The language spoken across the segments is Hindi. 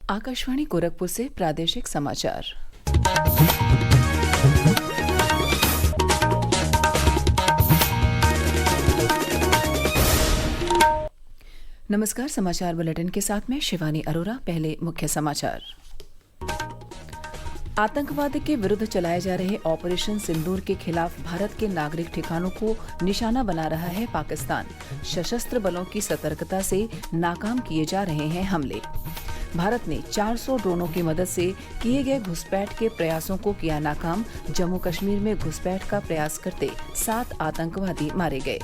आकाशवाणी गोरखपुर से प्रादेशिक समाचार। नमस्कार, समाचार बुलेटिन के साथ में शिवानी अरोरा। पहले मुख्य समाचार। आतंकवाद के विरुद्ध चलाए जा रहे ऑपरेशन सिंदूर के खिलाफ भारत के नागरिक ठिकानों को निशाना बना रहा है पाकिस्तान। सशस्त्र बलों की सतर्कता से नाकाम किए जा रहे हैं हमले। भारत ने 400 ड्रोनों की मदद से किए गए घुसपैठ के प्रयासों को किया नाकाम। जम्मू कश्मीर में घुसपैठ का प्रयास करते 7 आतंकवादी मारे गए।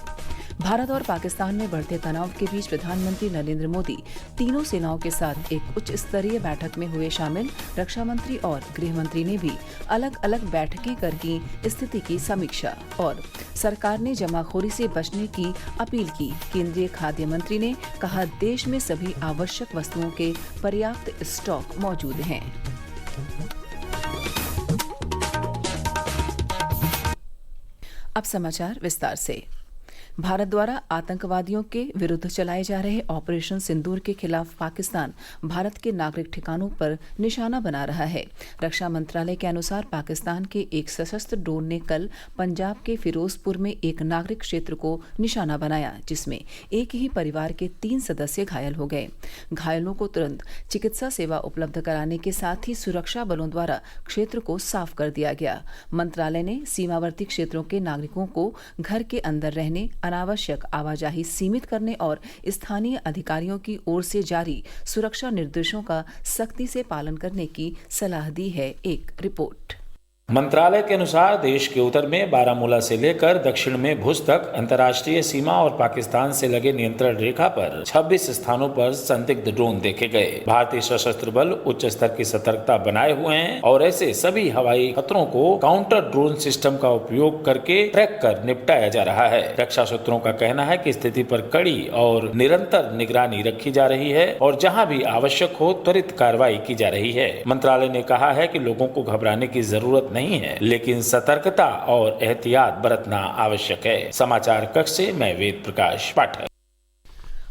भारत और पाकिस्तान में बढ़ते तनाव के बीच प्रधानमंत्री नरेंद्र मोदी तीनों सेनाओं के साथ एक उच्च स्तरीय बैठक में हुए शामिल। रक्षा मंत्री और गृह मंत्री ने भी अलग अलग बैठकें कर की स्थिति की समीक्षा। और सरकार ने जमाखोरी से बचने की अपील की। केंद्रीय खाद्य मंत्री ने कहा, देश में सभी आवश्यक वस्तुओं के पर्याप्त स्टॉक मौजूद हैं। अब समाचार विस्तार से। भारत द्वारा आतंकवादियों के विरुद्ध चलाए जा रहे ऑपरेशन सिंदूर के खिलाफ पाकिस्तान भारत के नागरिक ठिकानों पर निशाना बना रहा है। रक्षा मंत्रालय के अनुसार पाकिस्तान के एक सशस्त्र ड्रोन ने कल पंजाब के फिरोजपुर में एक नागरिक क्षेत्र को निशाना बनाया, जिसमें एक ही परिवार के 3 सदस्य घायल हो गए। घायलों को तुरंत चिकित्सा सेवा उपलब्ध कराने के साथ ही सुरक्षा बलों द्वारा क्षेत्र को साफ कर दिया गया। मंत्रालय ने सीमावर्ती क्षेत्रों के नागरिकों को घर के अंदर रहने, अनावश्यक आवाजाही सीमित करने और स्थानीय अधिकारियों की ओर से जारी सुरक्षा निर्देशों का सख्ती से पालन करने की सलाह दी है। एक रिपोर्ट। मंत्रालय के अनुसार देश के उत्तर में बारामूला से लेकर दक्षिण में भुज तक अंतर्राष्ट्रीय सीमा और पाकिस्तान से लगे नियंत्रण रेखा पर 26 स्थानों पर संदिग्ध ड्रोन देखे गए। भारतीय सशस्त्र बल उच्च स्तर की सतर्कता बनाए हुए हैं और ऐसे सभी हवाई खतरों को काउंटर ड्रोन सिस्टम का उपयोग करके ट्रैक कर निपटाया जा रहा है। रक्षा सूत्रों का कहना है कि स्थिति पर कड़ी और निरंतर निगरानी रखी जा रही है और जहां भी आवश्यक हो त्वरित कार्रवाई की जा रही है। मंत्रालय ने कहा है कि लोगों को घबराने की जरूरत नहीं है, लेकिन सतर्कता और एहतियात बरतना आवश्यक है। समाचार कक्ष से मैं वेद प्रकाश पाठक।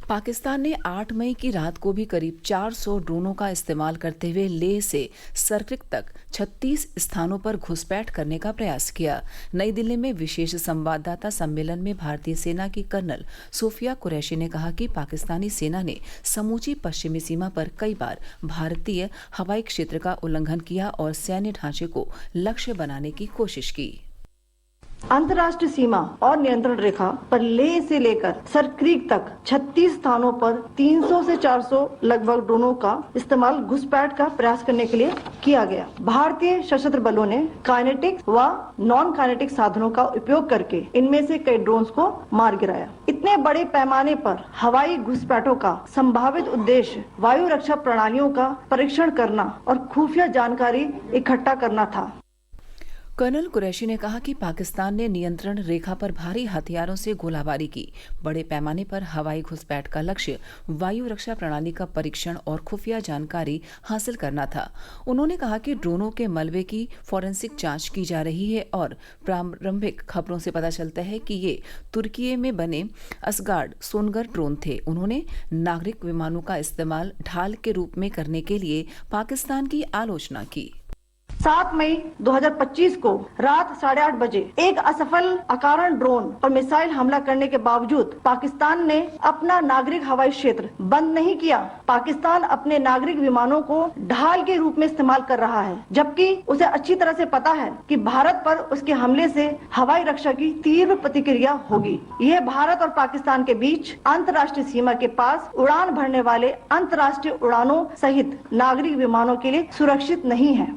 पाकिस्तान ने 8 मई की रात को भी करीब 400 ड्रोनों का इस्तेमाल करते हुए लेह से सर्किट तक 36 स्थानों पर घुसपैठ करने का प्रयास किया। नई दिल्ली में विशेष संवाददाता सम्मेलन में भारतीय सेना की कर्नल सोफिया कुरैशी ने कहा कि पाकिस्तानी सेना ने समूची पश्चिमी सीमा पर कई बार भारतीय हवाई क्षेत्र का उल्लंघन किया और सैन्य ढांचे को लक्ष्य बनाने की कोशिश की। अंतर्राष्ट्रीय सीमा और नियंत्रण रेखा पर लेह से लेकर सरक्रीक तक 36 स्थानों पर 300 से 400 लगभग ड्रोनों का इस्तेमाल घुसपैठ का प्रयास करने के लिए किया गया। भारतीय सशस्त्र बलों ने काइनेटिक व नॉन काइनेटिक साधनों का उपयोग करके इनमें से कई ड्रोन्स को मार गिराया। इतने बड़े पैमाने पर हवाई घुसपैठों का संभावित उद्देश्य वायु रक्षा प्रणालियों का परीक्षण करना और खुफिया जानकारी इकट्ठा करना था। कर्नल कुरैशी ने कहा कि पाकिस्तान ने नियंत्रण रेखा पर भारी हथियारों से गोलाबारी की। बड़े पैमाने पर हवाई घुसपैठ का लक्ष्य वायु रक्षा प्रणाली का परीक्षण और खुफिया जानकारी हासिल करना था। उन्होंने कहा कि ड्रोनों के मलबे की फॉरेंसिक जांच की जा रही है और प्रारंभिक खबरों से पता चलता है कि ये तुर्की में बने असगार्ड सोनगर ड्रोन थे। उन्होंने नागरिक विमानों का इस्तेमाल ढाल के रूप में करने के लिए पाकिस्तान की आलोचना की। 7 मई 2025 को रात 8:30 बजे एक असफल अकारण ड्रोन और मिसाइल हमला करने के बावजूद पाकिस्तान ने अपना नागरिक हवाई क्षेत्र बंद नहीं किया। पाकिस्तान अपने नागरिक विमानों को ढाल के रूप में इस्तेमाल कर रहा है, जबकि उसे अच्छी तरह से पता है कि भारत पर उसके हमले से हवाई रक्षा की तीव्र प्रतिक्रिया होगी। यह भारत और पाकिस्तान के बीच अंतर्राष्ट्रीय सीमा के पास उड़ान भरने वाले अंतर्राष्ट्रीय उड़ानों सहित नागरिक विमानों के लिए सुरक्षित नहीं है।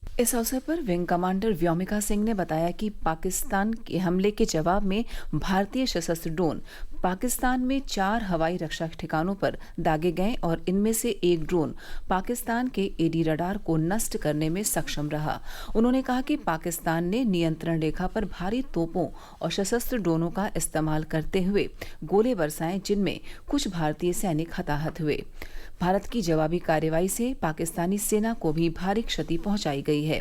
इस अवसर पर विंग कमांडर व्योमिका सिंह ने बताया कि पाकिस्तान के हमले के जवाब में भारतीय सशस्त्र ड्रोन पाकिस्तान में 4 हवाई रक्षा ठिकानों पर दागे गए और इनमें से एक ड्रोन पाकिस्तान के एडी रडार को नष्ट करने में सक्षम रहा। उन्होंने कहा कि पाकिस्तान ने नियंत्रण रेखा पर भारी तोपों और सशस्त्र ड्रोनों का इस्तेमाल करते हुए गोले बरसाए, जिनमें कुछ भारतीय सैनिक हताहत हुए। भारत की जवाबी कार्रवाई से पाकिस्तानी सेना को भी भारी क्षति पहुंचाई गई है।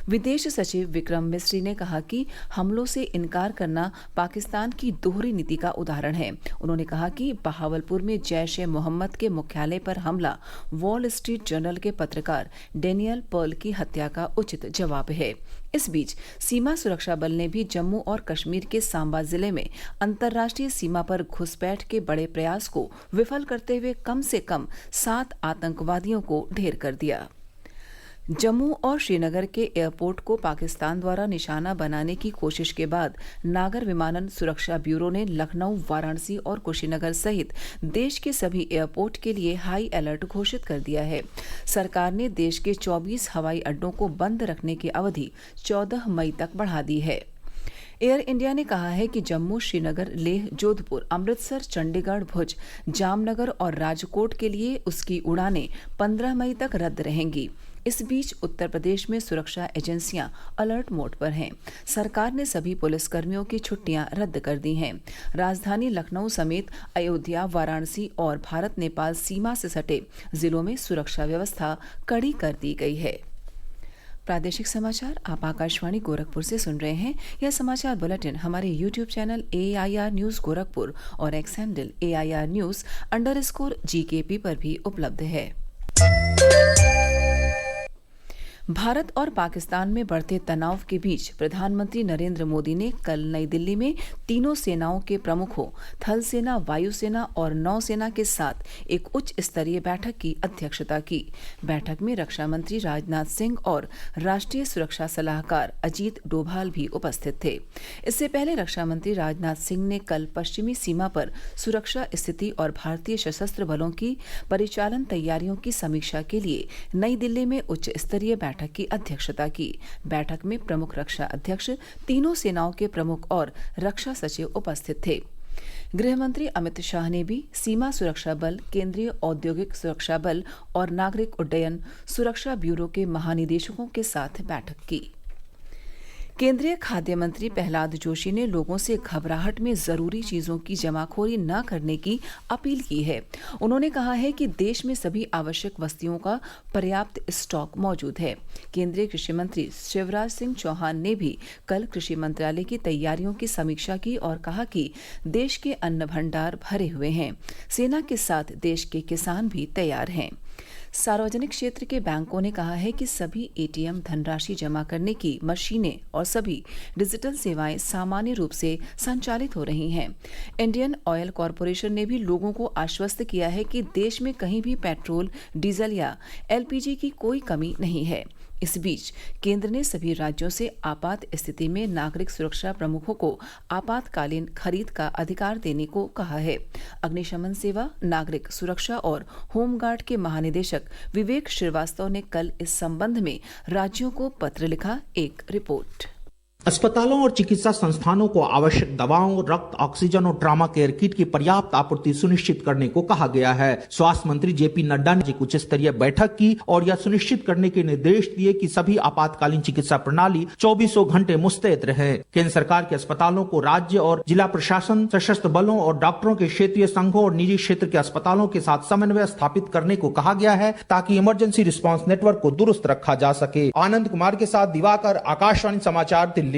विदेश सचिव विक्रम मिस्री ने कहा कि हमलों से इनकार करना पाकिस्तान की दोहरी नीति का उदाहरण है। उन्होंने कहा कि बहावलपुर में जैश ए मोहम्मद के मुख्यालय पर हमला वॉल स्ट्रीट जर्नल के पत्रकार डेनियल पर्ल की हत्या का उचित जवाब है। इस बीच सीमा सुरक्षा बल ने भी जम्मू और कश्मीर के सांबा जिले में अंतर्राष्ट्रीय सीमा पर घुसपैठ के बड़े प्रयास को विफल करते हुए कम से कम 7 आतंकवादियों को ढेर कर दिया। जम्मू और श्रीनगर के एयरपोर्ट को पाकिस्तान द्वारा निशाना बनाने की कोशिश के बाद नागर विमानन सुरक्षा ब्यूरो ने लखनऊ, वाराणसी और कुशीनगर सहित देश के सभी एयरपोर्ट के लिए हाई अलर्ट घोषित कर दिया है। सरकार ने देश के 24 हवाई अड्डों को बंद रखने की अवधि 14 मई तक बढ़ा दी है। एयर इंडिया ने कहा है कि जम्मू, श्रीनगर, लेह, जोधपुर, अमृतसर, चंडीगढ़, भुज, जामनगर और राजकोट के लिए उसकी उड़ानें 15 मई तक रद्द रहेंगी। इस बीच उत्तर प्रदेश में सुरक्षा एजेंसियां अलर्ट मोड पर हैं। सरकार ने सभी पुलिसकर्मियों की छुट्टियां रद्द कर दी हैं। राजधानी लखनऊ समेत अयोध्या, वाराणसी और भारत नेपाल सीमा से सटे जिलों में सुरक्षा व्यवस्था कड़ी कर दी गई है। प्रादेशिक समाचार आप आकाशवाणी गोरखपुर से सुन रहे हैं। यह समाचार बुलेटिन हमारे YouTube channel AIR news Gorakhpur और एक्स हैंडल AIR न्यूज_GKP पर भी उपलब्ध है। भारत और पाकिस्तान में बढ़ते तनाव के बीच प्रधानमंत्री नरेंद्र मोदी ने कल नई दिल्ली में तीनों सेनाओं के प्रमुखों, थल सेना, वायुसेना और नौसेना के साथ एक उच्च स्तरीय बैठक की अध्यक्षता की। बैठक में रक्षा मंत्री राजनाथ सिंह और राष्ट्रीय सुरक्षा सलाहकार अजीत डोभाल भी उपस्थित थे। इससे पहले रक्षा मंत्री राजनाथ सिंह ने कल पश्चिमी सीमा पर सुरक्षा स्थिति और भारतीय सशस्त्र बलों की परिचालन तैयारियों की समीक्षा के लिए नई दिल्ली में उच्च स्तरीय बैठक की अध्यक्षता की। बैठक में प्रमुख रक्षा अध्यक्ष, तीनों सेनाओं के प्रमुख और रक्षा सचिव उपस्थित थे। गृह मंत्री अमित शाह ने भी सीमा सुरक्षा बल, केंद्रीय औद्योगिक सुरक्षा बल और नागरिक उड्डयन सुरक्षा ब्यूरो के महानिदेशकों के साथ बैठक की। केंद्रीय खाद्य मंत्री प्रहलाद जोशी ने लोगों से घबराहट में जरूरी चीजों की जमाखोरी न करने की अपील की है। उन्होंने कहा है कि देश में सभी आवश्यक वस्तुओं का पर्याप्त स्टॉक मौजूद है। केंद्रीय कृषि मंत्री शिवराज सिंह चौहान ने भी कल कृषि मंत्रालय की तैयारियों की समीक्षा की और कहा कि देश के अन्न भंडार भरे हुए हैं। सेना के साथ देश के किसान भी तैयार हैं। सार्वजनिक क्षेत्र के बैंकों ने कहा है कि सभी ATM, धनराशि जमा करने की मशीनें और सभी डिजिटल सेवाएं सामान्य रूप से संचालित हो रही हैं। इंडियन ऑयल कॉरपोरेशन ने भी लोगों को आश्वस्त किया है कि देश में कहीं भी पेट्रोल, डीजल या LPG की कोई कमी नहीं है। इस बीच केंद्र ने सभी राज्यों से आपात स्थिति में नागरिक सुरक्षा प्रमुखों को आपातकालीन खरीद का अधिकार देने को कहा है। अग्निशमन सेवा, नागरिक सुरक्षा और होमगार्ड के महानिदेशक विवेक श्रीवास्तव ने कल इस संबंध में राज्यों को पत्र लिखा। एक रिपोर्ट। अस्पतालों और चिकित्सा संस्थानों को आवश्यक दवाओं, रक्त, ऑक्सीजन और ट्रॉमा केयर किट की पर्याप्त आपूर्ति सुनिश्चित करने को कहा गया है। स्वास्थ्य मंत्री JP नड्डा ने उच्च स्तरीय बैठक की और यह सुनिश्चित करने के निर्देश दिए कि सभी आपातकालीन चिकित्सा प्रणाली 24 घंटे मुस्तैद रहे। केंद्र सरकार के अस्पतालों को राज्य और जिला प्रशासन, सशस्त्र बलों और डॉक्टरों के क्षेत्रीय संघों और निजी क्षेत्र के अस्पतालों के साथ समन्वय स्थापित करने को कहा गया है ताकि इमरजेंसी रिस्पांस नेटवर्क को दुरुस्त रखा जा सके। आनंद कुमार के साथ दिवाकर, आकाशवाणी समाचार, दिल्ली।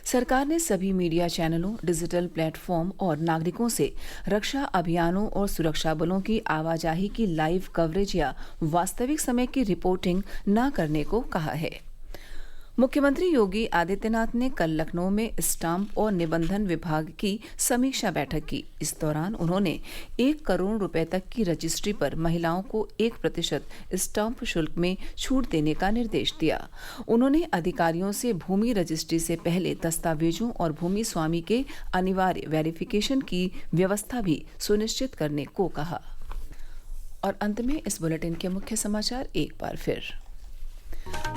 सरकार ने सभी मीडिया चैनलों, डिजिटल प्लेटफॉर्म और नागरिकों से रक्षा अभियानों और सुरक्षा बलों की आवाजाही की लाइव कवरेज या वास्तविक समय की रिपोर्टिंग न करने को कहा है। मुख्यमंत्री योगी आदित्यनाथ ने कल लखनऊ में स्टाम्प और निबंधन विभाग की समीक्षा बैठक की। इस दौरान उन्होंने 1 करोड़ रुपए तक की रजिस्ट्री पर महिलाओं को 1% स्टाम्प शुल्क में छूट देने का निर्देश दिया। उन्होंने अधिकारियों से भूमि रजिस्ट्री से पहले दस्तावेजों और भूमि स्वामी के अनिवार्य वेरिफिकेशन की व्यवस्था भी सुनिश्चित करने को कहा। और अंत में इस बुलेटिन के मुख्य समाचार एक बार फिर।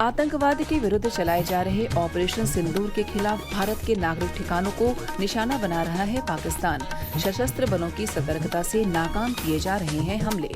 आतंकवाद के विरुद्ध चलाए जा रहे ऑपरेशन सिंदूर के खिलाफ भारत के नागरिक ठिकानों को निशाना बना रहा है पाकिस्तान। सशस्त्र बलों की सतर्कता से नाकाम किए जा रहे हैं हमले।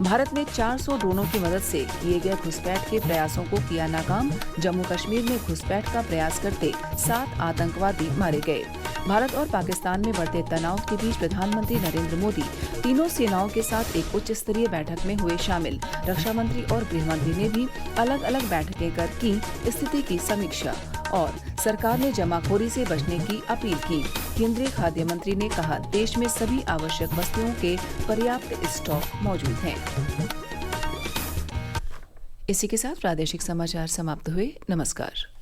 भारत ने 400 ड्रोनों की मदद से किए गए घुसपैठ के प्रयासों को किया नाकाम। जम्मू कश्मीर में घुसपैठ का प्रयास करते 7 आतंकवादी मारे गए। भारत और पाकिस्तान में बढ़ते तनाव के बीच प्रधानमंत्री नरेंद्र मोदी तीनों सेनाओं के साथ एक उच्च स्तरीय बैठक में हुए शामिल। रक्षा मंत्री और गृह मंत्री ने भी अलग अलग बैठकें कर की स्थिति की समीक्षा और सरकार ने जमाखोरी से बचने की अपील की। केंद्रीय खाद्य मंत्री ने कहा, देश में सभी आवश्यक वस्तुओं के पर्याप्त स्टॉक मौजूद हैं। इसी के साथ प्रादेशिक समाचार समाप्त हुए। नमस्कार।